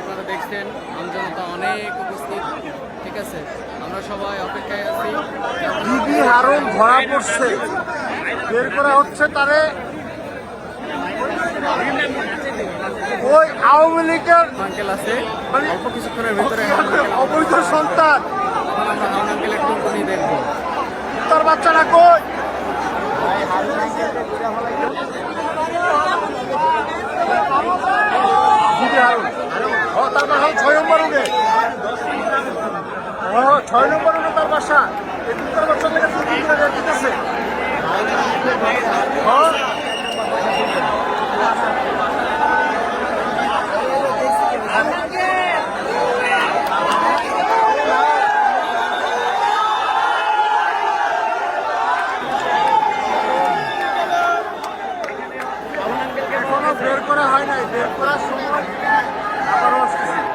আপনারা দেখছেন আমজনতা অনেক উপস্থিত, ঠিক আছে। আমরা সবাই অপেক্ষায় আছি। বিবি হারুন ধরা পড়ছে, বের করা হচ্ছে তারে। ওই আওয়ামী লীগের আঙ্কেল আছে, মানে অল্প কিছুক্ষণের ভিতরে অবৈধ সন্তান, আমরা হারুন আঙ্কেলের টুনটুনি দেখবো। তার বাচ্চারা কই? বিবি হারুন, ও তার বাসা 6 নম্বর রোডে। ও 6 নম্বর রোডে তার বাসা। একটু তার বাচ্চা থেকে দিতেছে। এখনো বের করা হয় নাই, বের করার সময়